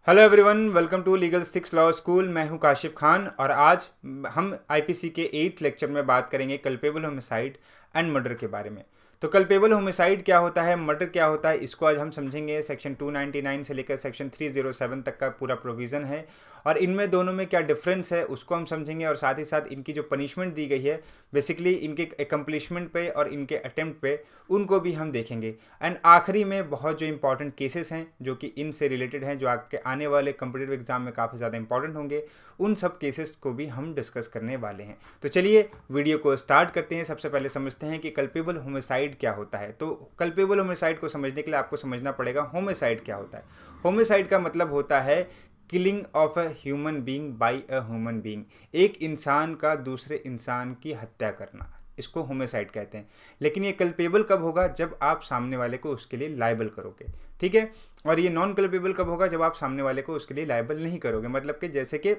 Hello everyone, welcome to legal six law school. मैं हूं काशिफ खान और आज हम आईपीसी के 8th लेक्चर में बात करेंगे कल्पेबल होमिसाइड एंड मर्डर के बारे में। तो कल्पेबल होमिसाइड क्या होता है, मर्डर क्या होता है, इसको आज हम समझेंगे। सेक्शन 299 से लेकर सेक्शन 307 तक का पूरा प्रोविज़न है और इनमें दोनों में क्या डिफरेंस है उसको हम समझेंगे और साथ ही साथ इनकी जो पनिशमेंट दी गई है बेसिकली इनके एकम्प्लिशमेंट पे और इनके अटेम्प्ट पे उनको भी हम देखेंगे। एंड आखिरी में बहुत जो इंपॉर्टेंट केसेस हैं जो कि इनसे रिलेटेड हैं, जो आपके आने वाले कॉम्पिटिटिव एग्जाम में काफ़ी ज़्यादा इंपॉर्टेंट होंगे, उन सब केसेस को भी हम डिस्कस करने वाले हैं। तो चलिए वीडियो को स्टार्ट करते हैं। सबसे पहले समझते हैं कि कल्पेबल होमिसाइड क्या होता है। तो कल्पेबल होमिसाइड को समझने के लिए आपको समझना पड़ेगा होमिसाइड क्या होता है। होमिसाइड का मतलब होता है killing of a human being by a human being, एक इंसान का दूसरे इंसान की हत्या करना, इसको होमिसाइड कहते हैं। लेकिन ये कल्पेबल कब होगा? जब आप सामने वाले को उसके लिए लायबल करोगे, ठीक है। और ये नॉन कल्पेबल कब होगा? जब आप सामने वाले को उसके लिए लायबल नहीं करोगे। मतलब कि जैसे कि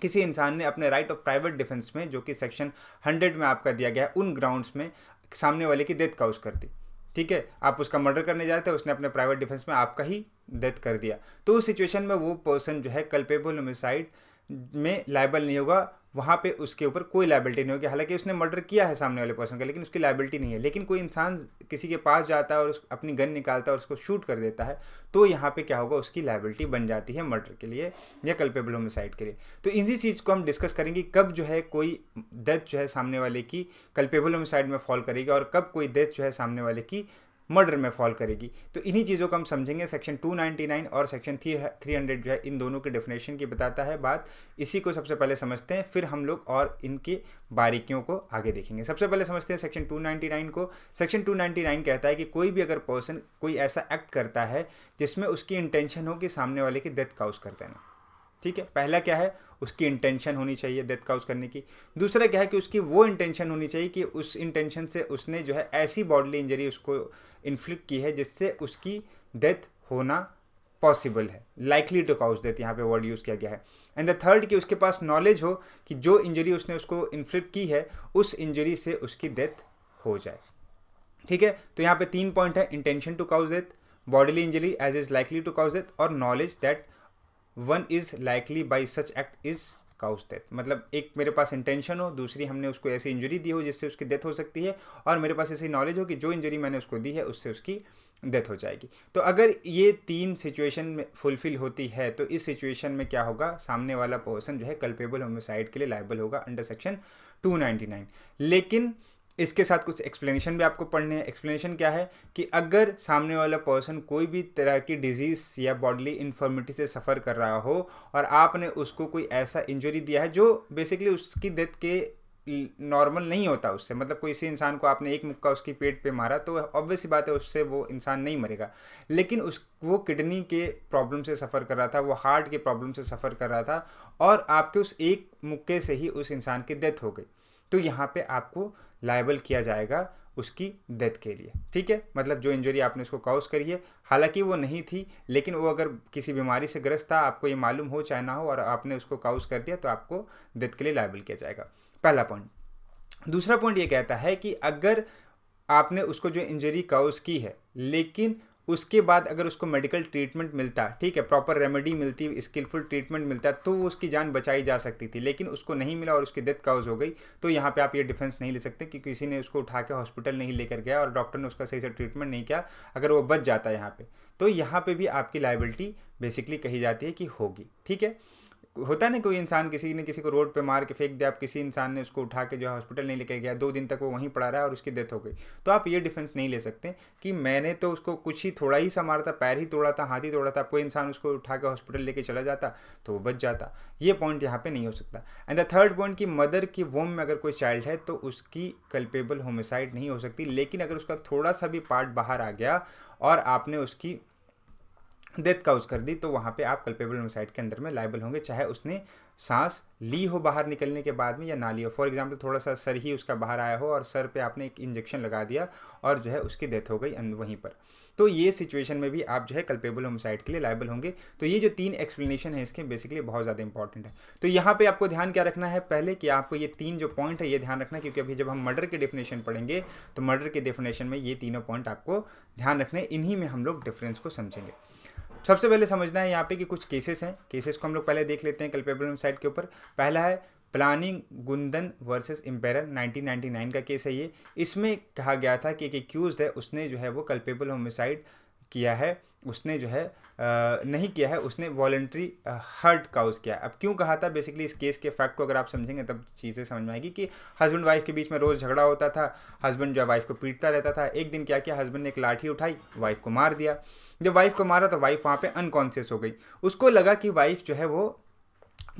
किसी इंसान ने अपने राइट ऑफ प्राइवेट डिफेंस में, जो कि सेक्शन 100 में आपका दिया गया है, उन ग्राउंड्स में सामने वाले की डेथ काउज कर दी, ठीक है। आप उसका मर्डर करने जाते हैं, उसने अपने प्राइवेट डिफेंस में आपका ही डेथ कर दिया, तो उस सिचुएशन में वो पर्सन जो है कल्पेबल होमिसाइड में लायबल नहीं होगा। वहाँ पे उसके ऊपर कोई लायबिलिटी नहीं होगी। हालांकि उसने मर्डर किया है सामने वाले पर्सन का, लेकिन उसकी लायबिलिटी नहीं है। लेकिन कोई इंसान किसी के पास जाता है और अपनी गन निकालता है और उसको शूट कर देता है, तो यहाँ पे क्या होगा, उसकी लायबिलिटी बन जाती है मर्डर के लिए या कल्पेबल होमिसाइड के लिए। तो इसी चीज़ को हम डिस्कस करेंगे, कब जो है कोई डेथ जो है सामने वाले की कल्पेबल होमिसाइड में फॉल करेगी और कब कोई डेथ जो है सामने वाले की मर्डर में फॉल करेगी। तो इन्हीं चीज़ों को हम समझेंगे। सेक्शन 299 और सेक्शन 300 जो है इन दोनों के डेफिनेशन की बताता है बात। इसी को सबसे पहले समझते हैं, फिर हम लोग और इनकी बारीकियों को आगे देखेंगे। सबसे पहले समझते हैं सेक्शन 299 को। सेक्शन 299 कहता है कि कोई भी अगर पर्सन कोई ऐसा एक्ट करता है जिसमें उसकी इंटेंशन हो कि सामने वाले की डेथ काउज कर देना, ठीक है। पहला क्या है, उसकी इंटेंशन होनी चाहिए डेथ काउज करने की। दूसरा क्या है कि उसकी वो इंटेंशन होनी चाहिए कि उस इंटेंशन से उसने जो है ऐसी बॉडली इंजरी उसको इन्फ्लिक्ट की है जिससे उसकी डेथ होना पॉसिबल है, लाइकली टू काउज डेथ, यहाँ पे वर्ड यूज़ किया गया है। एंड द थर्ड कि उसके पास नॉलेज हो कि जो इंजरी उसने उसको इन्फ्लिक्ट की है उस इंजरी से उसकी डेथ हो जाए, ठीक है। तो यहाँ पे 3 पॉइंट है, intention to cause death, bodily injury as is likely to cause death, और knowledge that one is likely by such act is cause death. मतलब एक मेरे पास इंटेंशन हो, दूसरी हमने उसको ऐसी इंजरी दी हो जिससे उसकी डेथ हो सकती है, और मेरे पास ऐसी नॉलेज हो कि जो इंजरी मैंने उसको दी है उससे उसकी डेथ हो जाएगी। तो अगर ये 3 सिचुएशन में फुलफिल होती है तो इस सिचुएशन में क्या होगा, सामने वाला पर्सन जो है कल्पेबल होमिसाइड के लिए लायबल होगा अंडर सेक्शन 299। लेकिन इसके साथ कुछ एक्सप्लेनेशन भी आपको पढ़ने हैं। एक्सप्लेनेशन क्या है कि अगर सामने वाला पर्सन कोई भी तरह की डिजीज़ या बॉडली इन्फर्मिटी से सफ़र कर रहा हो और आपने उसको कोई ऐसा इंजरी दिया है जो बेसिकली उसकी डेथ के नॉर्मल नहीं होता उससे, मतलब कोई इसी इंसान को आपने एक मुक्का उसकी पेट पे मारा तो ऑब्वियस सी बात है उससे वो इंसान नहीं मरेगा, लेकिन वो किडनी के प्रॉब्लम से सफ़र कर रहा था, वो हार्ट के प्रॉब्लम से सफ़र कर रहा था और आपके उस एक मुक्के से ही उस इंसान की डेथ हो गई, तो यहाँ पे आपको लायबल किया जाएगा उसकी डेथ के लिए, ठीक है। मतलब जो इंजरी आपने उसको कॉज करी है, हालांकि वो नहीं थी, लेकिन वो अगर किसी बीमारी से ग्रस्त था, आपको ये मालूम हो चाहे ना हो, और आपने उसको कॉज कर दिया तो आपको डेथ के लिए लायबल किया जाएगा। पहला पॉइंट। दूसरा पॉइंट ये कहता है कि अगर आपने उसको जो इंजरी कॉज की है लेकिन उसके बाद अगर उसको मेडिकल ट्रीटमेंट मिलता, ठीक है, प्रॉपर रेमेडी मिलती, स्किलफुल ट्रीटमेंट मिलता, तो वो उसकी जान बचाई जा सकती थी, लेकिन उसको नहीं मिला और उसकी डेथ काउज हो गई, तो यहाँ पे आप ये डिफेंस नहीं ले सकते कि किसी ने उसको उठा के हॉस्पिटल नहीं लेकर गया और डॉक्टर ने उसका सही से ट्रीटमेंट नहीं किया, अगर वो बच जाता है यहाँ पे, तो यहाँ पे भी आपकी लायबिलिटी बेसिकली कही जाती है कि होगी, ठीक है। होता है ना, कोई इंसान किसी ने किसी को रोड पे मार के फेंक दिया, आप किसी इंसान ने उसको उठा के जो है हॉस्पिटल नहीं लेके गया, 2 दिन तक वो वहीं पड़ा रहा और उसकी डेथ हो गई, तो आप ये डिफेंस नहीं ले सकते कि मैंने तो उसको कुछ ही थोड़ा ही सा मारा था, पैर ही तोड़ा था, हाथ ही तोड़ा था, कोई इंसान उसको उठा के हॉस्पिटल लेके चला जाता तो वो बच जाता। ये पॉइंट यहाँ पे नहीं हो सकता। एंड द थर्ड पॉइंट कि मदर की वोम में अगर कोई चाइल्ड है तो उसकी कल्पेबल होमिसाइड नहीं हो सकती, लेकिन अगर उसका थोड़ा सा भी पार्ट बाहर आ गया और आपने उसकी डेथ काउज कर दी तो वहाँ पे आप कल्पेबल होमिसाइड के अंदर में लायबल होंगे, चाहे उसने सांस ली हो बाहर निकलने के बाद में या ना ली हो। फॉर एग्जांपल थोड़ा सा सर ही उसका बाहर आया हो और सर पे आपने एक इंजेक्शन लगा दिया और जो है उसकी डेथ हो गई वहीं पर, तो ये सिचुएशन में भी आप जो है कल्पेबल होमिसाइड के लिए लायबल होंगे। तो ये जो 3 एक्सप्लेनेशन है इसके बेसिकली बहुत ज़्यादा इंपॉर्टेंट है। तो यहाँ पे आपको ध्यान क्या रखना है, पहले कि आपको ये 3 जो पॉइंट है ये ध्यान रखना है, क्योंकि अभी जब हम मर्डर के डेफिनेशन पढ़ेंगे तो मर्डर के डेफिनेशन में ये तीनों पॉइंट आपको ध्यान रखने, इन्हीं में हम लोग डिफरेंस को समझेंगे। सबसे पहले समझना है यहाँ पे कि कुछ केसेस हैं, केसेस को हम लोग पहले देख लेते हैं कल्पेबल होमिसाइड के ऊपर। पहला है प्लानिंग गुंदन वर्सेस इम्पेरर, 1999 का केस है ये। इसमें कहा गया था कि एक एक्यूज्ड है, उसने जो है वो कल्पेबल होमिसाइड किया है, उसने जो है नहीं किया है, उसने वॉलंटरी हर्ट काउज किया। अब क्यों कहा था, बेसिकली इस केस के फैक्ट को अगर आप समझेंगे तब चीज़ें समझ में आएगी कि हस्बैंड वाइफ के बीच में रोज़ झगड़ा होता था, हस्बैंड जो है वाइफ को पीटता रहता था। एक दिन क्या किया, हस्बैंड ने एक लाठी उठाई, वाइफ को मार दिया। जब वाइफ को मारा तो वाइफ वहाँ पे अनकॉन्शियस हो गई। उसको लगा कि वाइफ जो है वो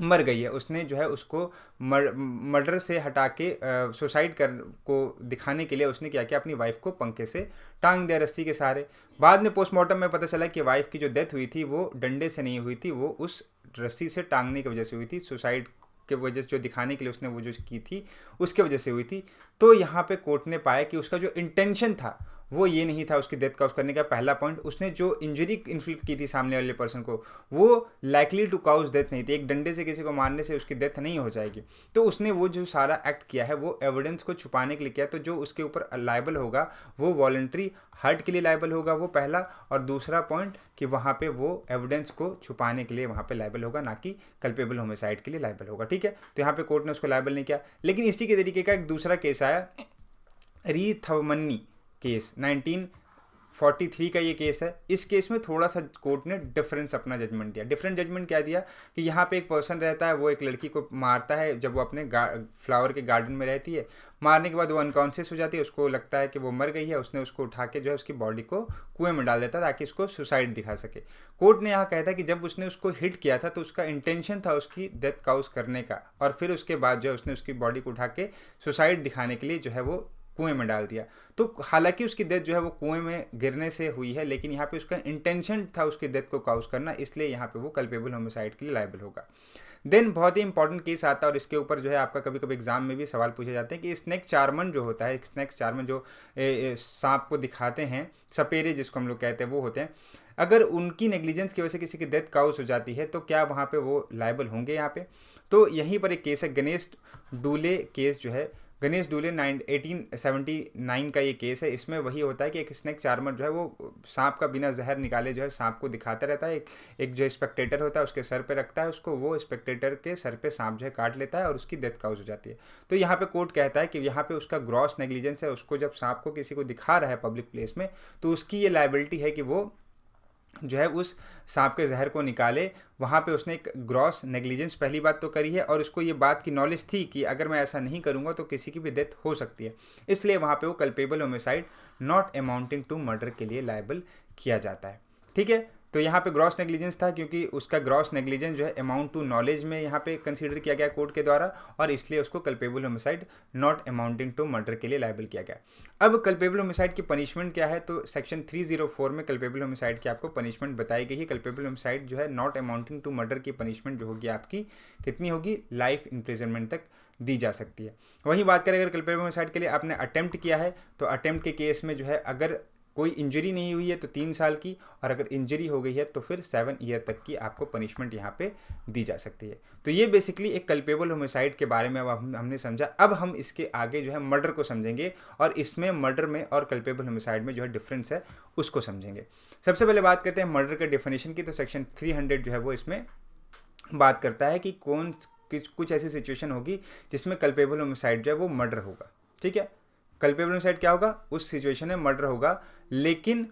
मर गई है। उसने जो है उसको मर्डर से हटा के सुसाइड कर को दिखाने के लिए उसने क्या किया, अपनी वाइफ को पंखे से टांग दिया रस्सी के सहारे। बाद में पोस्टमार्टम में पता चला कि वाइफ की जो डेथ हुई थी वो डंडे से नहीं हुई थी, वो उस रस्सी से टांगने की वजह से हुई थी। सुसाइड के वजह से जो दिखाने के लिए उसने वो जो की थी उसके वजह से हुई थी। तो यहाँ पे कोर्ट ने पाया कि उसका जो इंटेंशन था वो ये नहीं था उसकी डेथ काउज करने का। पहला पॉइंट, उसने जो इंजरी इन्फ्लिक्ट की थी सामने वाले पर्सन को वो लाइकली टू काउज डेथ नहीं थी। एक डंडे से किसी को मारने से उसकी डेथ नहीं हो जाएगी। तो उसने वो जो सारा एक्ट किया है वो एविडेंस को छुपाने के लिए किया। तो जो उसके ऊपर लायबल होगा वो वॉलंटरी हर्ट के लिए लायबल होगा, वो पहला। और दूसरा पॉइंट कि वहाँ पे वो एविडेंस को छुपाने के लिए वहाँ पे लायबल होगा, ना कि कल्पेबल होमिसाइड के लिए लायबल होगा। ठीक है, तो यहाँ पे कोर्ट ने उसको लायबल नहीं किया। लेकिन इसी के तरीके का एक दूसरा केस आया, रीथवमन्नी केस, 1943 का ये केस है। इस केस में थोड़ा सा कोर्ट ने डिफरेंस अपना जजमेंट दिया। डिफरेंट जजमेंट क्या दिया कि यहाँ पे एक पर्सन रहता है, वो एक लड़की को मारता है जब वो अपने फ्लावर के गार्डन में रहती है। मारने के बाद वो अनकॉन्शियस हो जाती है, उसको लगता है कि वो मर गई है। उसने उसको उठा के जो है उसकी बॉडी को कुएं में डाल देता ताकि उसको सुसाइड दिखा सके। कोर्ट ने यहाँ कहता कि जब उसने उसको हिट किया था तो उसका इंटेंशन था उसकी डेथ काउज करने का, और फिर उसके बाद जो है उसने उसकी बॉडी को उठा के सुसाइड दिखाने के लिए जो है वो कुएं में डाल दिया। तो हालांकि उसकी डेथ जो है वो कुएं में गिरने से हुई है, लेकिन यहाँ पे उसका इंटेंशन था उसकी डेथ को काउज करना, इसलिए यहाँ पे वो कल्पेबल होमिसाइड के लिए लायबल होगा। देन बहुत ही इंपॉर्टेंट केस आता है और इसके ऊपर जो है आपका कभी कभी एग्जाम में भी सवाल पूछे जाते हैं कि स्नेक चार्मन जो होता है, स्नेक चार्मन जो सांप को दिखाते हैं, सपेरे जिसको हम लोग कहते हैं वो होते हैं, अगर उनकी नेग्लिजेंस की वजह से किसी की डेथ काउज हो जाती है तो क्या वहाँ पे वो लायबल होंगे यहाँ पे। तो यहीं पर एक केस है, गणेश डूले केस जो है, गणेश डूले 1879 का ये केस है। इसमें वही होता है कि एक स्नेक चार्मर जो है वो सांप का बिना जहर निकाले जो है सांप को दिखाता रहता है। एक जो स्पेक्टेटर होता है उसके सर पे रखता है उसको, वो स्पेक्टेटर के सर पे सांप जो है काट लेता है और उसकी डेथ काउज हो जाती है। तो यहाँ पे कोर्ट कहता है कि यहाँ पे उसका ग्रॉस नेग्लिजेंस है, उसको जब सांप को किसी को दिखा रहा है पब्लिक प्लेस में तो उसकी ये लायबिलिटी है कि वो जो है उस सांप के जहर को निकाले। वहाँ पे उसने एक ग्रॉस नेग्लिजेंस पहली बात तो करी है, और उसको ये बात की नॉलेज थी कि अगर मैं ऐसा नहीं करूँगा तो किसी की भी डेथ हो सकती है, इसलिए वहाँ पे वो culpable homicide not amounting to murder के लिए लायबल किया जाता है। ठीक है, तो यहाँ पे ग्रॉस नेग्लिजेंस था क्योंकि उसका ग्रॉस नेग्लिजेंस जो है अमाउंट टू नॉलेज में यहाँ पे कंसीडर किया गया कोर्ट के द्वारा, और इसलिए उसको culpable homicide not amounting to murder के लिए लायबल किया गया। अब कल्पेबल होमिसाइड की पनिशमेंट क्या है, तो सेक्शन 304 में कल्पेबल होमिसाइड की आपको पनिशमेंट बताई गई है। कल्पेबल होमिसाइड जो है नॉट अमाउंटिंग टू मर्डर की पनिशमेंट जो होगी आपकी कितनी होगी, लाइफ इम्प्रिजनमेंट तक दी जा सकती है। वहीं बात करें अगर कल्पेबल होमिसाइड के लिए आपने अटेम्प्ट किया है तो अटेम्प्ट के केस में जो है अगर कोई इंजरी नहीं हुई है तो 3 साल की, और अगर इंजरी हो गई है तो फिर 7 ईयर तक की आपको पनिशमेंट यहाँ पे दी जा सकती है। तो ये बेसिकली एक कल्पेबल होमिसाइड के बारे में अब हमने समझा। अब हम इसके आगे जो है मर्डर को समझेंगे और इसमें मर्डर में और कल्पेबल होमिसाइड में जो है डिफरेंस है उसको समझेंगे। सबसे पहले बात करते हैं मर्डर के डेफिनेशन की। तो सेक्शन 300 जो है वो इसमें बात करता है कि कुछ ऐसी सिचुएशन होगी जिसमें कल्पेबल होमिसाइड जो है वो मर्डर होगा। ठीक है, कल्पेबल होमिसाइड क्या होगा, उस सिचुएशन में मर्डर होगा। लेकिन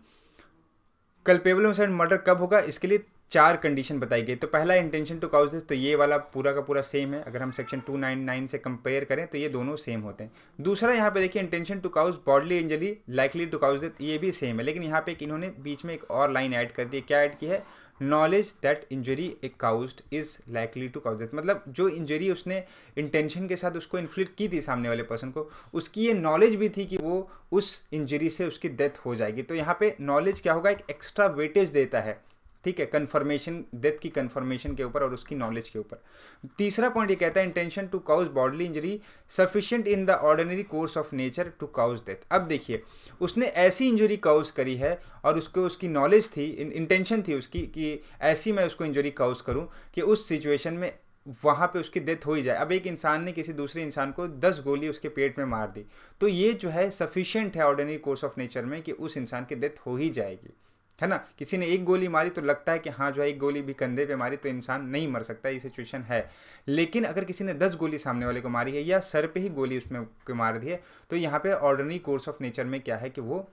कल्पेबल होमिसाइड मर्डर कब होगा, इसके लिए 4 कंडीशन बताई गई। तो पहला इंटेंशन टू काउज डेथ, तो ये वाला पूरा का पूरा सेम है। अगर हम सेक्शन 299 से कंपेयर करें तो ये दोनों सेम होते हैं। दूसरा यहाँ पे देखिए intention to cause bodily injury likely to cause death, ये भी सेम है। लेकिन यहाँ पे इन्होंने बीच में एक और लाइन ऐड कर दी है। क्या ऐड की है, knowledge that injury caused is likely to cause death, मतलब जो इंजरी उसने इंटेंशन के साथ उसको इन्फ्लिक्ट की थी सामने वाले पर्सन को, उसकी ये नॉलेज भी थी कि वो उस इंजरी से उसकी डेथ हो जाएगी। तो यहाँ पे नॉलेज क्या होगा, एक एक्स्ट्रा वेटेज देता है। ठीक है, कन्फर्मेशन, डेथ की कन्फर्मेशन के ऊपर और उसकी नॉलेज के ऊपर। तीसरा पॉइंट ये कहता है intention to cause bodily injury sufficient in the ordinary course of nature to cause death. अब देखिए उसने ऐसी इंजरी काउज करी है और उसको उसकी नॉलेज थी, इंटेंशन थी उसकी कि ऐसी मैं उसको इंजरी काउज करूं कि उस सिचुएशन में वहाँ पे उसकी डेथ हो ही जाए। अब एक इंसान ने किसी दूसरे इंसान को 10 गोली उसके पेट में मार दी, तो ये जो है सफिशिएंट है ऑर्डिनरी कोर्स ऑफ नेचर में कि उस इंसान की डेथ हो ही जाएगी। है ना। किसी ने एक गोली मारी तो लगता है कि हाँ जो है एक गोली भी कंधे पे मारी तो इंसान नहीं मर सकता, ये सिचुएशन है। लेकिन अगर किसी ने 10 गोली सामने वाले को मारी है या सर पे ही गोली उसमें को मार दी है, तो यहाँ पे ऑर्डिनरी कोर्स ऑफ नेचर में क्या है कि वो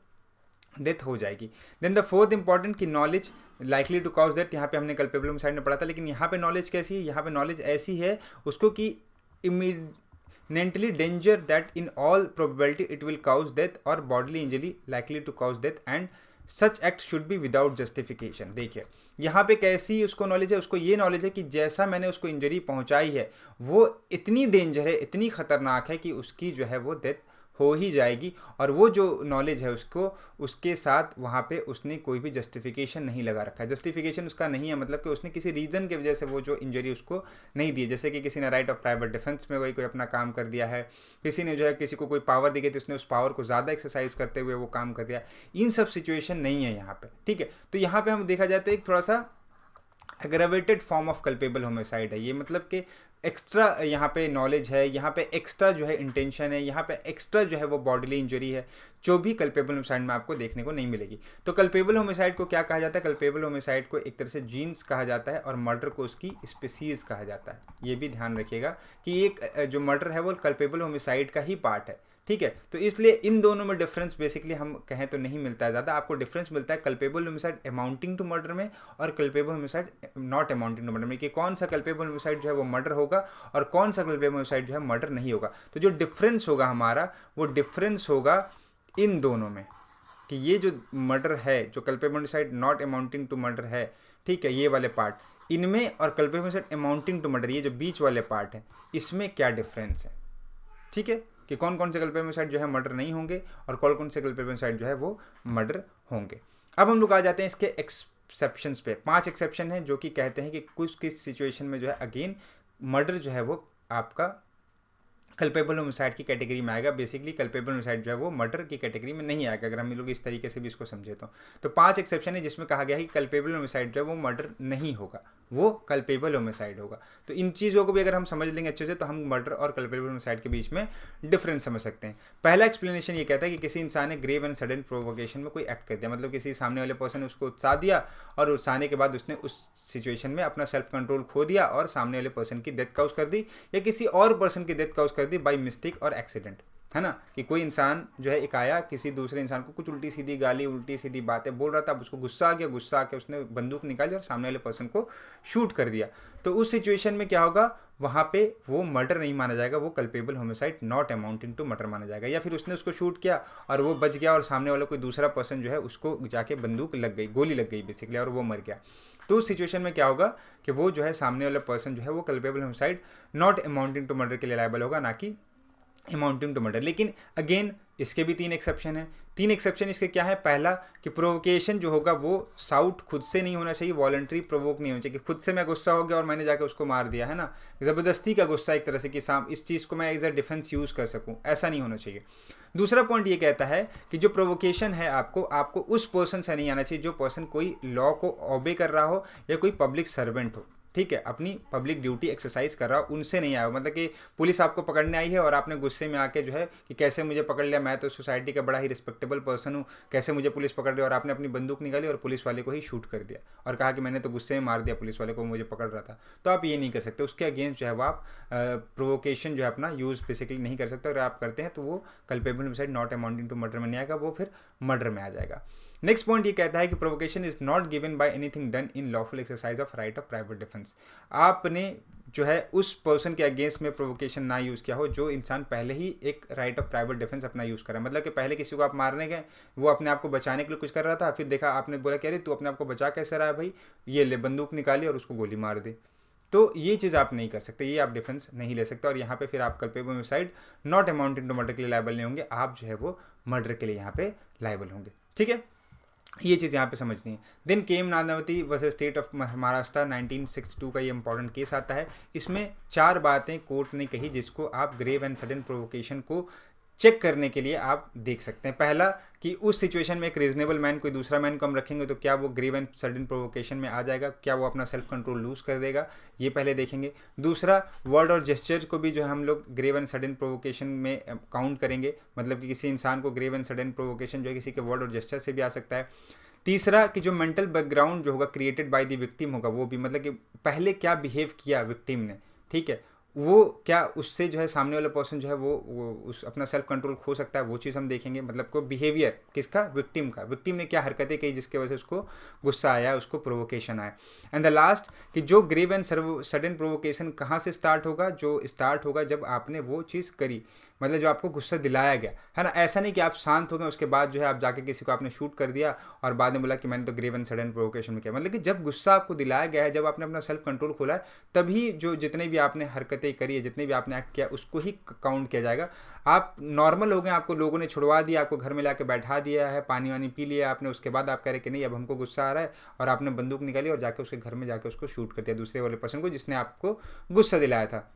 डेथ हो जाएगी। देन द फोर्थ इंपॉर्टेंट कि knowledge likely to cause death, यहाँ पे हमने कल्पेबल होमिसाइड में पढ़ा था, लेकिन यहाँ पे नॉलेज कैसी है, यहाँ पे नॉलेज ऐसी है उसको कि immediately danger that in all probability it will cause death और bodily injury likely to cause death and such act should be without justification. देखिए यहाँ पे कैसी उसको नॉलेज है, उसको ये नॉलेज है कि जैसा मैंने उसको इंजरी पहुंचाई है वो इतनी डेंजर है, इतनी खतरनाक है कि उसकी जो है वो डेथ हो ही जाएगी। और वो जो नॉलेज है उसको उसके साथ वहाँ पे उसने कोई भी जस्टिफिकेशन नहीं लगा रखा है। जस्टिफिकेशन उसका नहीं है मतलब कि उसने किसी रीज़न की वजह से वो जो इंजरी उसको नहीं दी, जैसे कि किसी ने राइट ऑफ प्राइवेट डिफेंस में कोई अपना काम कर दिया है, किसी ने जो है किसी को कोई पावर दी गई तो उसने उस पावर को ज़्यादा एक्सरसाइज करते हुए वो काम कर दिया। इन सब सिचुएशन नहीं है यहाँ पे, ठीक है। तो यहाँ पे हम देखा जाए तो एक थोड़ा सा aggravated form of culpable homicide है ये, मतलब कि एक्स्ट्रा यहाँ पे नॉलेज है, यहाँ पे एक्स्ट्रा जो है इंटेंशन है, यहाँ पे एक्स्ट्रा जो है वो बॉडीली इंजरी है, जो भी कल्पेबल होमिसाइड में आपको देखने को नहीं मिलेगी। तो कल्पेबल होमिसाइड को क्या कहा जाता है, कल्पेबल होमिसाइड को एक तरह से जीन्स कहा जाता है और मर्डर को उसकी स्पीसीज कहा जाता है। ये भी ध्यान रखिएगा कि एक जो मर्डर है वो कल्पेबल होमिसाइड का ही पार्ट है, ठीक है। तो इसलिए इन दोनों में डिफरेंस बेसिकली हम कहें तो नहीं मिलता है ज़्यादा, आपको डिफरेंस मिलता है culpable homicide amounting to murder में और culpable homicide not amounting to murder में, कि कौन सा कल्पेबल होमिसाइड जो है वो मर्डर होगा और कौन सा कल्पेबल होमिसाइड जो है मर्डर नहीं होगा। तो जो डिफरेंस होगा हमारा वो डिफरेंस होगा इन दोनों में, कि ये जो मर्डर है जो culpable homicide not amounting to murder है, ठीक है, ये वाले पार्ट इनमें, और culpable homicide amounting to murder ये जो बीच वाले पार्ट है इसमें क्या डिफरेंस है, ठीक है, कि कौन कौन से कल्पेबल होमिसाइड जो है मर्डर नहीं होंगे और कौन कौन से कल्पेबल होमिसाइड जो है वो मर्डर होंगे। अब हम लोग आ जाते हैं इसके एक्सेप्शंस पे। 5 एक्सेप्शन है जो कि कहते हैं कि कुछ किस सिचुएशन में जो है अगेन मर्डर जो है वो आपका कल्पेबल होमिसाइड की कैटेगरी में आएगा। बेसिकली कल्पेबल होमिसाइड जो है वो मर्डर की कैटेगरी में नहीं आएगा, अगर हम लोग इस तरीके से भी इसको समझे तो 5 एक्सेप्शन है जिसमें कहा गया है कि कल्पेबल होमिसाइड जो है वो मर्डर नहीं होगा, वो कल्पेबल होमिसाइड होगा। तो इन चीज़ों को भी अगर हम समझ लेंगे अच्छे से तो हम मर्डर और कल्पेबल होमिसाइड के बीच में डिफरेंस समझ सकते हैं। पहला एक्सप्लेनेशन ये कहता है कि किसी इंसान ने ग्रेव एंड सडन प्रोवोकेशन में कोई एक्ट कर दिया, मतलब किसी सामने वाले पर्सन ने उसको उत्साह दिया और उत्साहने के बाद उसने उस सिचुएशन में अपना सेल्फ कंट्रोल खो दिया और सामने वाले पर्सन की डेथ काउज कर दी या किसी और पर्सन की डेथ काउज कर दी बाय मिस्टेक और एक्सीडेंट, है ना। कि कोई इंसान जो है एक आया किसी दूसरे इंसान को कुछ उल्टी सीधी गाली उल्टी सीधी बातें बोल रहा था, अब उसको गुस्सा आ गया, गुस्सा आके उसने बंदूक निकाली और सामने वाले पर्सन को शूट कर दिया। तो उस सिचुएशन में क्या होगा, वहाँ पे वो मर्डर नहीं माना जाएगा, वो culpable homicide not amounting to murder माना जाएगा। या फिर उसने उसको शूट किया और वो बच गया और सामने वाला कोई दूसरा पर्सन जो है उसको जाके बंदूक लग गई, गोली लग गई बेसिकली, और वो मर गया। तो उस सिचुएशन में क्या होगा कि वो जो है सामने वाला पर्सन जो है वो culpable homicide not amounting to murder के लिए लायबल होगा, ना कि अमाउंटिंग टू मर्डर। लेकिन अगेन इसके भी 3 एक्सेप्शन है। 3 एक्सेप्शन इसके क्या है, पहला कि प्रोवोकेशन जो होगा वो साउट खुद से नहीं होना चाहिए, वॉलंटरी प्रोवोक नहीं होना चाहिए कि खुद से मैं गुस्सा हो गया और मैंने जाकर उसको मार दिया, है ना, ज़बरदस्ती का गुस्सा एक तरह से कि इस चीज़ को मैं एज अ डिफेंस यूज़ कर सकूँ, ऐसा नहीं होना चाहिए। दूसरा पॉइंट ये कहता है कि जो प्रोवोकेशन है आपको उस पर्सन से नहीं आना चाहिए जो पर्सन कोई लॉ को ऑबे कर रहा हो या कोई पब्लिक सर्वेंट हो, ठीक है, अपनी पब्लिक ड्यूटी एक्सरसाइज कर रहा हो, उनसे नहीं आया। मतलब कि पुलिस आपको पकड़ने आई है और आपने गुस्से में आके जो है कि कैसे मुझे पकड़ लिया, मैं तो सोसाइटी का बड़ा ही रिस्पेक्टेबल पर्सन हूँ, कैसे मुझे पुलिस पकड़ रही है, और आपने अपनी बंदूक निकाली और पुलिस वाले को ही शूट कर दिया और कहा कि मैंने तो गुस्से में मार दिया पुलिस वाले को, मुझे पकड़ रहा था। तो आप ये नहीं कर सकते, उसके अगेंस्ट जो है वो आप प्रोवोकेशन जो है अपना यूज़ बेसिकली नहीं कर सकते। अगर आप करते हैं तो वो culpable homicide not amounting to murder में नहीं आएगा, वो फिर मर्डर में आ जाएगा। नेक्स्ट पॉइंट ये कहता है कि provocation is not given by anything done in lawful exercise of right of private defence. आपने जो है उस पर्सन के अगेंस्ट में प्रोवोकेशन ना यूज़ किया हो जो इंसान पहले ही एक राइट ऑफ प्राइवेट डिफेंस अपना यूज़ करा, मतलब कि पहले किसी को आप मारने गए, वो अपने आप को बचाने के लिए कुछ कर रहा था, फिर देखा आपने बोला कि अरे तू अपने आप को बचा कैसे रहा है भाई, ये ले बंदूक निकाली और उसको गोली मार दी। तो ये चीज़ आप नहीं कर सकते, ये आप डिफेंस नहीं ले सकते, और यहाँ पे फिर आप culpable homicide not amounting to murder के लिए लायबल नहीं होंगे, आप जो है वो मर्डर के लिए यहाँ पे लायबल होंगे, ठीक है। ये चीज़ यहाँ पे समझनी है। Then K M Nanavati versus state of Maharashtra 1962 का ये इंपॉर्टेंट केस आता है। इसमें 4 बातें कोर्ट ने कही जिसको आप ग्रेव एंड सडन प्रोवोकेशन को चेक करने के लिए आप देख सकते हैं। पहला कि उस सिचुएशन में एक रीजनेबल मैन कोई दूसरा मैन को हम रखेंगे तो क्या वो ग्रेव एंड सडन प्रोवोकेशन में आ जाएगा, क्या वो अपना सेल्फ कंट्रोल लूज़ कर देगा, ये पहले देखेंगे। दूसरा वर्ड और जेस्चर को भी जो है हम लोग ग्रेव एंड सडन प्रोवोकेशन में काउंट करेंगे, मतलब कि किसी इंसान को ग्रेव एंड सडन प्रोवोकेशन जो है किसी के वर्ड और जेस्चर से भी आ सकता है। तीसरा कि जो मेंटल बैकग्राउंड जो होगा क्रिएटेड बाय द विक्टिम होगा, वो भी मतलब कि पहले क्या बिहेव किया विक्टिम ने, ठीक है, वो क्या उससे जो है सामने वाला पर्सन जो है वो उस अपना सेल्फ कंट्रोल खो सकता है, वो चीज़ हम देखेंगे। मतलब को बिहेवियर किसका, विक्टिम का, विक्टिम ने क्या हरकतें की जिसकी वजह से उसको गुस्सा आया, उसको प्रोवोकेशन आया। एंड द लास्ट कि जो ग्रेव एंड सडन प्रोवोकेशन कहाँ से स्टार्ट होगा, जो स्टार्ट होगा जब आपने वो चीज़ करी, मतलब जो आपको गुस्सा दिलाया गया है ना। ऐसा नहीं कि आप शांत हो गए उसके बाद जो है आप जाके किसी को आपने शूट कर दिया और बाद में बोला कि मैंने तो ग्रेव एंड सडन प्रोवोकेशन में किया। मतलब कि जब गुस्सा आपको दिलाया गया है, जब आपने अपना सेल्फ कंट्रोल खोला है, तभी जो जितने भी आपने हरकतें करी है, जितने भी आपने एक्ट किया, उसको ही काउंट किया जाएगा। आप नॉर्मल हो गए, आपको लोगों ने छुड़वा दिया, आपको घर में लाके बैठा दिया है, पानी वानी पी लिया आपने, उसके बाद आप कह रहे कि नहीं अब हमको गुस्सा आ रहा है, और आपने बंदूक निकाली और जाके उसके घर में जाके उसको शूट कर दिया, दूसरे वाले पर्सन को जिसने आपको गुस्सा दिलाया था।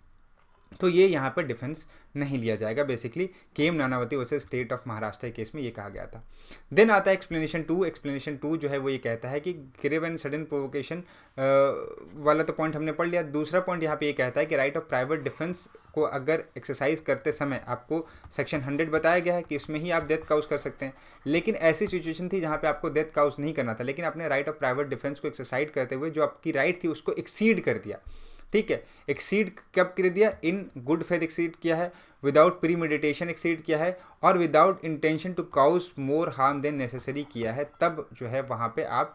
तो ये यहाँ पर डिफेंस नहीं लिया जाएगा। Basically K M Nanavati versus state of Maharashtra के केस में ये कहा गया था। देन आता है एक्सप्लेनेशन टू। एक्सप्लेनेशन टू जो है वो ये कहता है कि ग्रेव एंड सडन प्रोवोकेशन वाला तो पॉइंट हमने पढ़ लिया। दूसरा पॉइंट यहाँ पे ये कहता है कि राइट ऑफ प्राइवेट डिफेंस को अगर एक्सरसाइज करते समय आपको सेक्शन 100 बताया गया है कि इसमें ही आप डेथ काउज कर सकते हैं, लेकिन ऐसी सिचुएशन थी जहाँ पे आपको डेथ काउज नहीं करना था, लेकिन आपने राइट ऑफ प्राइवेट डिफेंस को एक्सरसाइज करते हुए जो आपकी राइट थी उसको एक्सीड कर दिया। ठीक है, एक्सीड कब कर दिया, इन गुड फेथ एक्सीड किया है, विदाउट प्री मेडिटेशन एक्सीड किया है, और without intention to cause more harm than necessary किया है, तब जो है वहाँ पे आप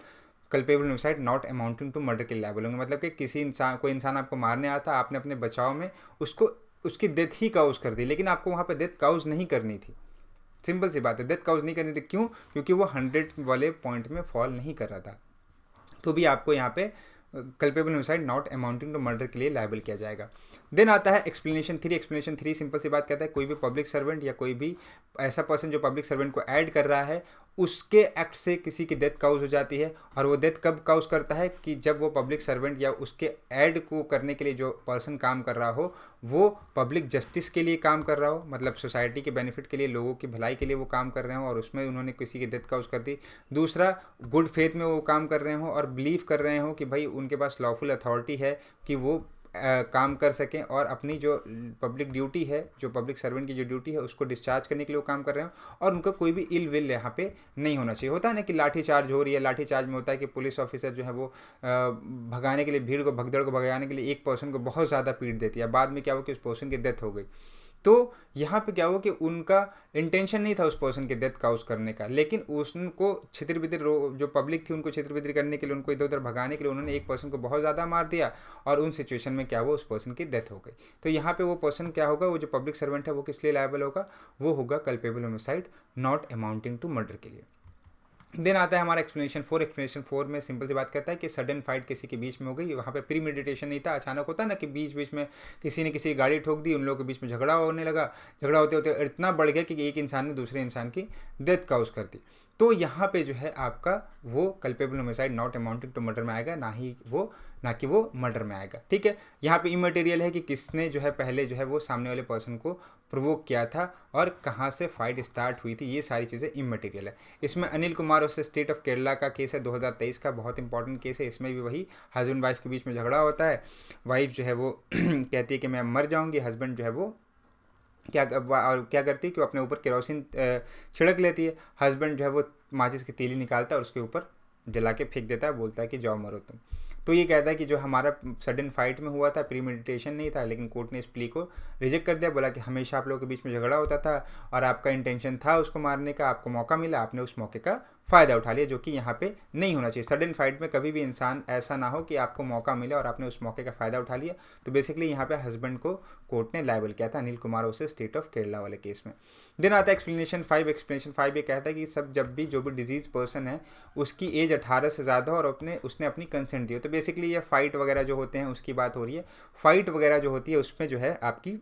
culpable homicide not amounting to murder के लायबल होंगे। मतलब कि किसी इंसान, कोई इंसान आपको मारने आता, आपने अपने बचाव में उसको उसकी डेथ ही काउज कर दी, लेकिन आपको वहाँ पर डेथ काउज नहीं करनी थी। सिंपल सी बात है, डेथ काउज नहीं करनी थी। क्यों? क्योंकि वो 100 वाले पॉइंट में फॉल नहीं कर रहा था। तो भी आपको यहाँ पे culpable homicide not amounting to murder के लिए लायबल किया जाएगा। देन आता है एक्सप्लेनेशन 3। एक्सप्लेनेशन 3 सिंपल सी बात कहता है कोई भी पब्लिक सर्वेंट या कोई भी ऐसा पर्सन जो पब्लिक सर्वेंट को ऐड कर रहा है, उसके एक्ट से किसी की डेथ काउज हो जाती है। और वो डेथ कब काउज करता है कि जब वो पब्लिक सर्वेंट या उसके ऐड को करने के लिए जो पर्सन काम कर रहा हो वो पब्लिक जस्टिस के लिए काम कर रहा हो, मतलब सोसाइटी के बेनिफिट के लिए, लोगों की भलाई के लिए वो काम कर रहे हो और उसमें उन्होंने किसी की डेथ काउज कर दी। दूसरा, गुड फेथ में वो काम कर रहे हो और बिलीव कर रहे हो कि भाई उनके पास लॉफुल अथॉरिटी है कि वो काम कर सकें और अपनी जो पब्लिक ड्यूटी है, जो पब्लिक सर्वेंट की जो ड्यूटी है उसको डिस्चार्ज करने के लिए वो काम कर रहे हो, और उनका कोई भी इल विल यहाँ पे नहीं होना चाहिए। होता है ना कि लाठी चार्ज हो रही है, लाठी चार्ज में होता है कि पुलिस ऑफिसर जो है वो भगाने के लिए, भीड़ को भगदड़ को भगाने के लिए एक पर्सन को बहुत ज़्यादा पीट देती है, बाद में क्या हो कि उस पर्सन की डेथ हो गई। तो यहाँ पे क्या हुआ कि उनका इंटेंशन नहीं था उस पर्सन के डेथ काउज करने का, लेकिन उनको छितिर बितिर जो पब्लिक थी उनको छितिर बितिर करने के लिए, उनको इधर उधर भगाने के लिए उन्होंने एक पर्सन को बहुत ज़्यादा मार दिया, और उन सिचुएशन में क्या हुआ, उस पर्सन की डेथ हो गई। तो यहाँ पे वो पर्सन क्या होगा, वो जो पब्लिक सर्वेंट है वो किस लिए लायबल होगा, वो होगा culpable homicide not amounting to murder के लिए। देन आता है हमारा एक्सप्लेनेशन 4। एक्सप्लेनेशन 4 में सिंपल सी बात कहता है कि सडन फाइट किसी के बीच में हो गई, वहाँ पे प्री मेडिटेशन नहीं था, अचानक होता है ना कि बीच बीच में किसी ने किसी गाड़ी ठोक दी, उन लोगों के बीच में झगड़ा होने लगा, झगड़ा होते होते इतना बढ़ गया कि एक इंसान ने दूसरे इंसान की डेथ काउज कर दी। तो यहाँ पे जो है आपका वो culpable homicide not amounting to murder में आएगा, ना कि वो मर्डर में आएगा। ठीक है, यहाँ पे इमटेरियल है कि किसने जो है पहले जो है वो सामने वाले पर्सन को प्रोवोक किया था और कहाँ से फाइट स्टार्ट हुई थी, ये सारी चीज़ें इमटेरियल है। इसमें अनिल कुमार और स्टेट ऑफ केरला का केस है 2023 का, बहुत इंपॉर्टेंट केस है। इसमें भी वही हस्बैंड वाइफ के बीच में झगड़ा होता है, वाइफ जो है वो कहती है कि मैं मर जाऊँगी, हस्बैंड जो है वो क्या करती है कि वो अपने ऊपर केरोसिन छिड़क लेती है, हस्बैंड जो है वो माचिस की तीली निकालता है और उसके ऊपर जला के फेंक देता है, बोलता है कि जाओ मरो तुम। तो ये कहता है कि जो हमारा सडन फाइट में हुआ था, प्री मेडिटेशन नहीं था, लेकिन कोर्ट ने इस प्ली को रिजेक्ट कर दिया, बोला कि हमेशा आप लोगों के बीच में झगड़ा होता था और आपका इंटेंशन था उसको मारने का, आपको मौका मिला, आपने उस मौके का फ़ायदा उठा लिया, जो कि यहाँ पे नहीं होना चाहिए। सडन फाइट में कभी भी इंसान ऐसा ना हो कि आपको मौका मिले और आपने उस मौके का फ़ायदा उठा लिया। तो बेसिकली यहाँ पे हस्बैंड को कोर्ट ने लायबल किया था अनिल कुमार उसे स्टेट ऑफ केरला वाले केस में। देन आता है एक्सप्लेनेशन 5। एक्सप्लेनेशन 5 ये कहता है कि सब जब भी जो भी डिजीज पर्सन है उसकी एज 18 से ज़्यादा और उसने अपनी कंसेंट दी हो, तो बेसिकली ये फाइट वगैरह जो होते हैं उसकी बात हो रही है। फाइट वगैरह जो होती है उसमें जो है आपकी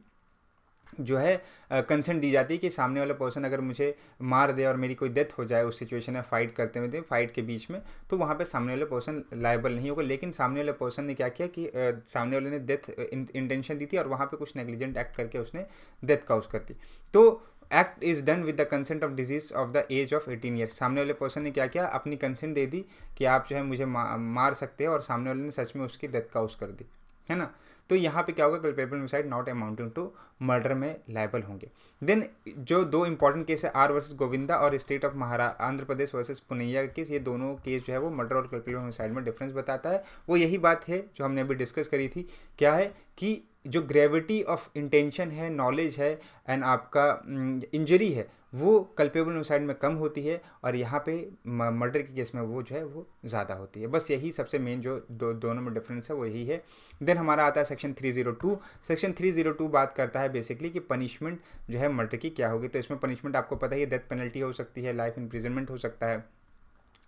जो है कंसेंट दी जाती है कि सामने वाला पर्सन अगर मुझे मार दे और मेरी कोई डेथ हो जाए उस सिचुएशन में, फाइट करते हुए फाइट के बीच में, तो वहाँ पे सामने वाले पर्सन लायबल नहीं होगा। लेकिन सामने वाले पर्सन ने क्या किया कि सामने वाले ने डेथ इंटेंशन दी थी और वहाँ पे कुछ नेग्लिजेंट एक्ट करके उसने डेथ काउज कर दी। तो act is done with the consent of disease of the age of 18 years. सामने वाले पर्सन ने क्या किया, अपनी कंसेंट दे दी कि आप जो है मुझे मार सकते हैं, और सामने वाले ने सच में उसकी डेथ काउज कर दी। है ना। तो यहाँ पे क्या होगा, culpable homicide not amounting to murder में लायबल होंगे। देन जो दो इंपॉर्टेंट केस है, आर वर्सेस गोविंदा और state of Andhra Pradesh versus Punnaiah का केस, ये दोनों केस जो है वो मर्डर और कल्पेबल होमिसाइड में डिफरेंस बताता है। वो यही बात है जो हमने अभी डिस्कस करी थी, क्या है कि जो ग्रेविटी ऑफ इंटेंशन है, नॉलेज है एंड आपका इंजरी है, वो कल्पेबल होमिसाइड में कम होती है और यहाँ पे मर्डर के केस में वो जो है वो ज़्यादा होती है। बस यही सबसे मेन जो दोनों में डिफरेंस है वो यही है। देन हमारा आता है सेक्शन 302। सेक्शन 302 बात करता है बेसिकली कि पनिशमेंट जो है मर्डर की क्या होगी। तो इसमें पनिशमेंट आपको पता ही है, डेथ पेनल्टी हो सकती है, लाइफ इम्प्रिजनमेंट हो सकता है।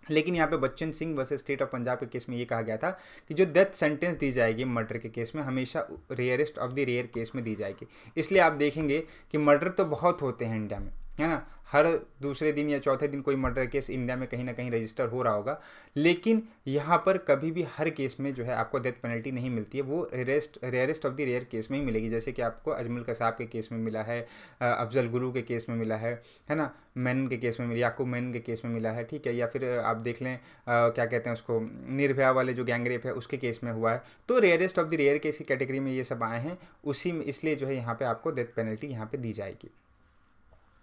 लेकिन यहाँ पे Bachchan Singh versus state of Punjab के केस में ये कहा गया था कि जो डेथ सेंटेंस दी जाएगी मर्डर के केस में, हमेशा rarest of the rare case में दी जाएगी। इसलिए आप देखेंगे कि मर्डर तो बहुत होते हैं इंडिया में, है ना, हर दूसरे दिन या चौथे दिन कोई मर्डर केस इंडिया में कहीं ना कहीं रजिस्टर हो रहा होगा, लेकिन यहाँ पर कभी भी हर केस में जो है आपको डेथ पेनल्टी नहीं मिलती है। वो rarest of the rare case में ही मिलेगी, जैसे कि आपको अजमल कसाब के केस में मिला है, अफजल गुरु के केस में मिला है ना, मेनन के केस में मिला, याकूब मेनन के केस में मिला है, ठीक है। या फिर आप देख लें क्या कहते हैं उसको, निर्भया वाले जो गैंगरेप है उसके केस में हुआ है। तो rarest of the rare case की कैटेगरी में ये सब आए हैं, उसी में इसलिए जो है यहाँ पे आपको डेथ पेनल्टी यहाँ पे दी जाएगी।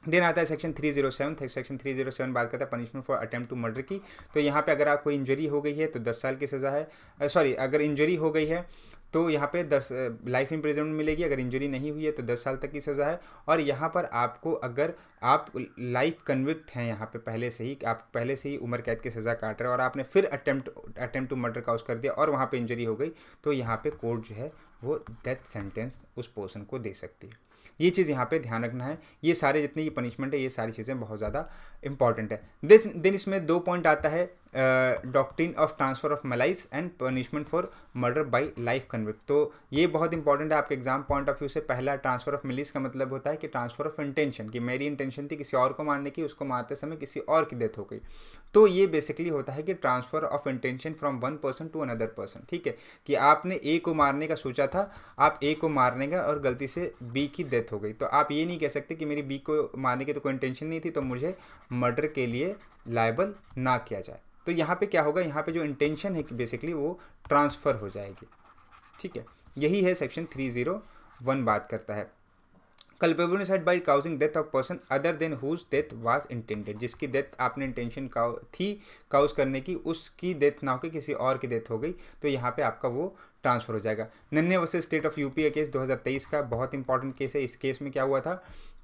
देन आता है सेक्शन 307। सेक्शन 307 बात करता है punishment for attempt to murder की। तो यहाँ पे अगर आपको इंजरी हो गई है तो 10 साल की सज़ा है, सॉरी, अगर इंजरी हो गई है तो यहाँ पे 10 लाइफ इम्प्रिजनमेंट मिलेगी, अगर इंजरी नहीं हुई है तो 10 साल तक की सज़ा है। और यहाँ पर आपको, अगर आप लाइफ कन्विक्ट हैं यहाँ पे पहले से ही, आप पहले से ही उम्र कैद की सज़ा काट रहे हैं और आपने फिर अटेम्प्ट टू मर्डर का कर दिया और वहाँ पे इंजरी हो गई, तो यहाँ पे कोर्ट जो है वो डेथ सेंटेंस उस पर्सन को दे सकती है। ये चीज़ यहाँ पे ध्यान रखना है। ये सारे जितनी ये पनिशमेंट है, ये सारी चीज़ें बहुत ज़्यादा इंपॉर्टेंट है। दिन इसमें 2 पॉइंट आता है, doctrine of transfer of malice and punishment for murder by life convict. तो ये बहुत इंपॉर्टेंट है आपके एग्जाम पॉइंट ऑफ व्यू से। पहला, ट्रांसफ़र ऑफ मलाइज का मतलब होता है कि ट्रांसफ़र ऑफ इंटेंशन, कि मेरी इंटेंशन थी किसी और को मारने की, उसको मारते समय किसी और की डेथ हो गई। तो ये बेसिकली होता है कि transfer of intention from one person to another person, ठीक है, कि आपने ए को मारने का सोचा था, आप ए को मारने का और गलती से बी की डेथ हो गई। तो आप ये नहीं कह सकते कि मेरी बी को मारने की तो कोई इंटेंशन नहीं थी, तो मुझे मर्डर के लिए लायबल ना किया जाए। तो यहाँ पे क्या होगा, यहाँ पे जो इंटेंशन है कि बेसिकली वो ट्रांसफ़र हो जाएगी, ठीक है। यही है सेक्शन 301 बात करता है। Culpable homicide by causing death of person other than whose death was intended, जिसकी डेथ आपने इंटेंशन थी काउज करने की, उसकी डेथ ना होकर किसी और की डेथ हो गई, तो यहाँ पे आपका वो ट्रांसफ़र हो जाएगा। नन्हे वर्सेस स्टेट ऑफ यूपी का केस 2023 का बहुत इंपॉर्टेंट केस है। इस केस में क्या हुआ था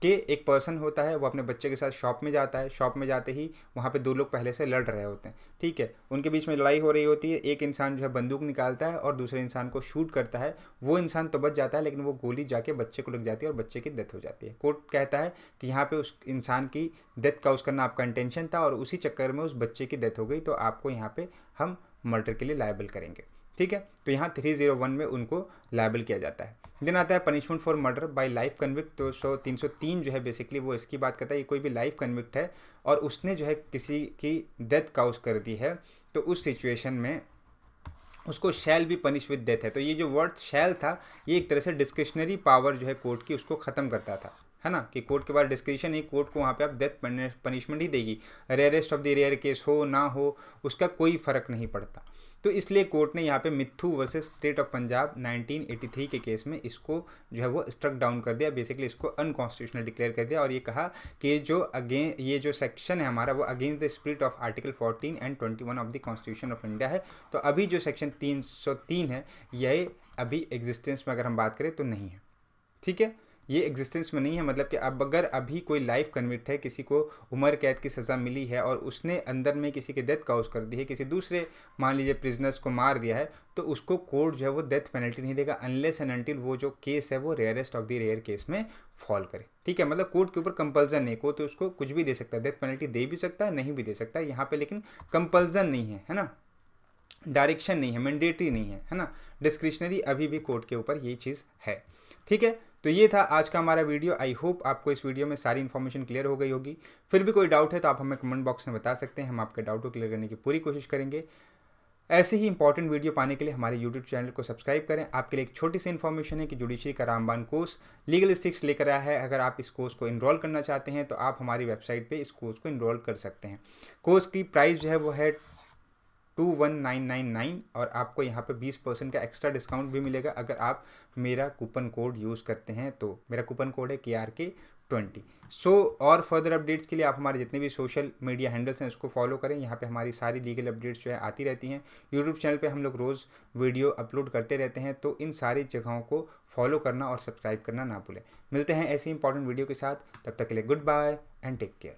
कि एक पर्सन होता है, वो अपने बच्चे के साथ शॉप में जाता है, शॉप में जाते ही वहाँ पे 2 लोग पहले से लड़ रहे होते हैं, ठीक है, उनके बीच में लड़ाई हो रही होती है। एक इंसान जो है बंदूक निकालता है और दूसरे इंसान को शूट करता है। वो इंसान तो बच जाता है, लेकिन वो गोली जाके बच्चे को लग जाती है और बच्चे की डेथ हो जाती है। कोर्ट कहता है कि यहाँ पे उस इंसान की डेथ काउज करना आपका इंटेंशन था और उसी चक्कर में उस बच्चे की डेथ हो गई, तो आपको यहाँ पे हम मर्डर के लिए लायबल करेंगे, ठीक है। तो यहाँ 301 में उनको लायबल किया जाता है। देन आता है punishment for murder by life convict. तो 303 जो है बेसिकली वो इसकी बात करता है, ये कोई भी लाइफ कन्विक्ट है और उसने जो है किसी की डेथ काउज कर दी है, तो उस सिचुएशन में उसको शैल भी पनिश विद डेथ है। तो ये जो वर्ड शैल था, ये एक तरह से डिस्क्रिशनरी पावर जो है कोर्ट की, उसको ख़त्म करता था, है ना, कि कोर्ट के बाद डिस्क्रिप्शन ही, कोर्ट को वहाँ पे आप डेथ पनिशमेंट ही देगी। Rarest of the rare case हो ना हो, उसका कोई फ़र्क नहीं पड़ता। तो इसलिए कोर्ट ने यहाँ पे मिथु वर्सेस स्टेट ऑफ पंजाब 1983 के केस में इसको जो है वो स्ट्रक डाउन कर दिया, बेसिकली इसको अनकॉन्स्टिट्यूशनल डिक्लेयर कर दिया और ये कहा कि ये जो सेक्शन है हमारा वो against the spirit of article 14 and 21 of the constitution of India है। तो अभी जो सेक्शन 303 है, यह अभी एग्जिस्टेंस में अगर हम बात करें तो नहीं है, ठीक है, ये एग्जिस्टेंस में नहीं है। मतलब कि अब अगर अभी कोई लाइफ कन्विक्ट है, किसी को उम्र कैद की सज़ा मिली है और उसने अंदर में किसी की डेथ काउज कर दी है, किसी दूसरे मान लीजिए प्रिजनर्स को मार दिया है, तो उसको कोर्ट जो है वो डेथ पेनल्टी नहीं देगा अनलेस एंड अनटिल वो जो केस है वो rarest of the rare case में फॉल करे, ठीक है। मतलब कोर्ट के ऊपर कंपल्सन नहीं, को तो उसको कुछ भी दे सकता है, डेथ पेनल्टी दे भी सकता है, नहीं भी दे सकता है यहाँ पे, लेकिन कंपल्सन नहीं है ना, डायरेक्शन नहीं है, मैंडेटरी नहीं है ना, डिस्क्रिशनरी अभी भी कोर्ट के ऊपर ये चीज़ है, ठीक है। तो ये था आज का हमारा वीडियो। आई होप आपको इस वीडियो में सारी इन्फॉर्मेशन क्लियर हो गई होगी। फिर भी कोई डाउट है तो आप हमें कमेंट बॉक्स में बता सकते हैं, हम आपके डाउट को क्लियर करने की पूरी कोशिश करेंगे। ऐसे ही इंपॉर्टेंट वीडियो पाने के लिए हमारे यूट्यूब चैनल को सब्सक्राइब करें। आपके लिए एक छोटी सी इन्फॉर्मेशन है कि जुडिशरी का रामबान कोर्स लीगलिस्टिक्स लेकर आया है। अगर आप इस कोर्स को इनरोल करना चाहते हैं तो आप हमारी वेबसाइट पर इस कोर्स को इनरोल कर सकते हैं। कोर्स की प्राइस जो है वो है 2199 और आपको यहाँ पे 20% का एक्स्ट्रा डिस्काउंट भी मिलेगा अगर आप मेरा कूपन कोड यूज़ करते हैं तो। मेरा कूपन कोड है KRK20। और फर्दर अपडेट्स के लिए आप हमारे जितने भी सोशल मीडिया हैंडल्स हैं उसको फॉलो करें। यहाँ पे हमारी सारी लीगल अपडेट्स जो है आती रहती हैं। यूट्यूब चैनल पे हम लोग रोज़ वीडियो अपलोड करते रहते हैं, तो इन सारी जगहों को फॉलो करना और सब्सक्राइब करना ना भूलें। मिलते हैं ऐसी इंपॉर्टेंट वीडियो के साथ, तब तक के लिए good bye and take care.